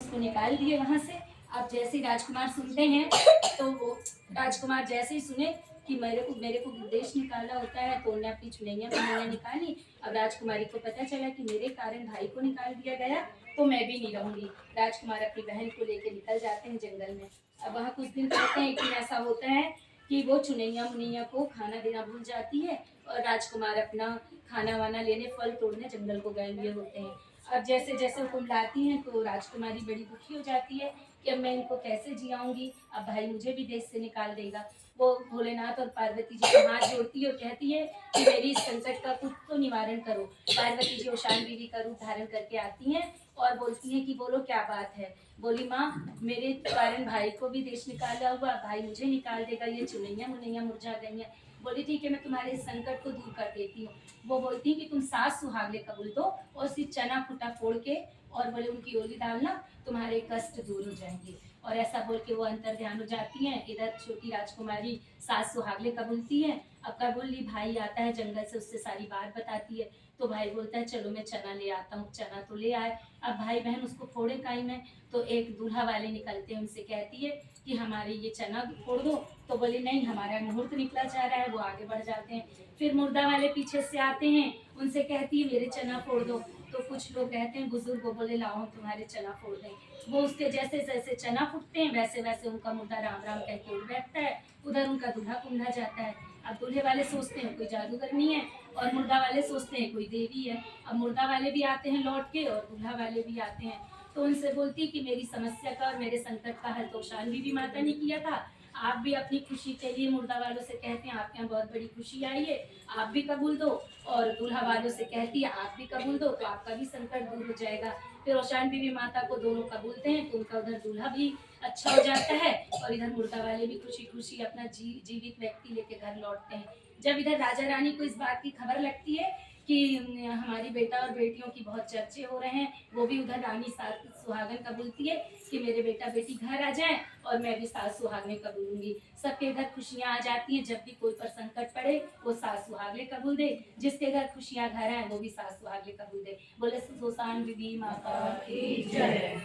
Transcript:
उसको निकाल दिए वहाँ से। अब जैसे ही राजकुमार सुनते हैं तो वो राजकुमार जैसे ही सुने कि मेरे को देश निकाला होता है, तो उन्होंने अपनी चुनैया मुनैया निकाली। अब राजकुमारी को पता चला कि मेरे कारण भाई को निकाल दिया गया, तो मैं भी नहीं रहूंगी। राजकुमार अपनी बहन को लेके निकल जाते हैं जंगल में। अब वहाँ कुछ दिन कहते हैं कि ऐसा होता है कि वो चुनैया मुनैया को खाना देना भूल जाती है, और राजकुमार अपना खाना वाना लेने फल तोड़ने जंगल को गए हुए होते हैं। अब जैसे जैसे वो कुंडलाती हैं तो राजकुमारी बड़ी दुखी हो जाती है कि अब मैं इनको कैसे जियाऊंगी, अब भाई मुझे भी देश से निकाल देगा। वो भोलेनाथ और पार्वती जी को हाथ जोड़ती है और कहती है कि मेरी इस संकट का कुछ तो निवारण करो। पार्वती जी ओषान बीवी का रूप धारण करके आती हैं और बोलती हैं कि बोलो क्या बात है। बोली माँ, मेरे कारण भाई को भी देश निकाला हुआ, भाई मुझे निकाल देगा, ये चुनैया मुनैया मुरझा गई हैं। बोली ठीक है, मैं तुम्हारे इस संकट को दूर कर देती हूँ। वो बोलती है कि तुम 7 सुहागले कबूल दो और सिर्फ चना फूटा फोड़ के और बोले उनकी ओली डालना, तुम्हारे कष्ट दूर हो जाएंगे। और ऐसा बोल के वो अंतर ध्यान हो जाती हैं। इधर छोटी राजकुमारी 7 सुहागले कबूलती है। अब कबूल ली, भाई आता है जंगल से, उससे सारी बात बताती है। तो भाई बोलता है चलो मैं चना ले आता हूँ। चना तो ले आए। अब भाई बहन उसको फोड़े काई में, तो एक दूल्हा वाले निकलते हैं, उनसे कहती है कि हमारे ये चना फोड़ दो। तो बोले नहीं, हमारा मुहूर्त निकला जा रहा है। वो आगे बढ़ जाते हैं। फिर मुर्दा वाले पीछे से आते हैं, उनसे कहती है मेरे चना फोड़ दो। तो कुछ लोग रहते हैं बुजुर्ग, वो बोले लाओ हम तुम्हारे चना फोड़ दें। वो उसके जैसे जैसे चना फूटते हैं वैसे वैसे उनका मुर्दा राम राम कह के उड़ बैठता है। उधर उनका दूल्हा कुंधा जाता है। अब दूल्हे वाले सोचते हैं कोई जादूगरनी है, और मुर्दा वाले सोचते हैं कोई देवी है। अब मुर्दा वाले भी आते हैं लौट के, और दूल्हा वाले भी आते हैं। तो उनसे बोलती कि मेरी समस्या का और मेरे संकट का हल तो शान बीवी माता ने किया था। आप भी अपनी खुशी के लिए मुर्दा वालों से कहते हैं आपके यहाँ बहुत बड़ी खुशी आई है, आप भी कबूल दो। और दूल्हा वालों से कहती है आप भी कबूल दो, तो आपका भी संकट दूर हो जाएगा। फिर रोशान बीवी माता को दोनों कबूलते हैं, तो उनका उधर दूल्हा भी अच्छा हो जाता है, और इधर मुर्दा वाले भी खुशी खुशी अपना जीवित व्यक्ति लेके घर लौटते हैं। जब इधर राजा रानी को इस बात की खबर लगती है कि हमारी बेटा और बेटियों की बहुत चर्चे हो रहे हैं, वो भी उधर रानी सास सुहागन कबूलती है कि मेरे बेटा बेटी घर आ जाए और मैं भी सास सुहागने कबूलूंगी। सबके घर खुशियां आ जाती हैं। जब भी कोई पर संकट पड़े वो सास सुहागने कबूल दे, जिसके घर खुशियां घर आए वो भी सास सुहागने कबूल दे। बोले सुसान बीबी माता की जय।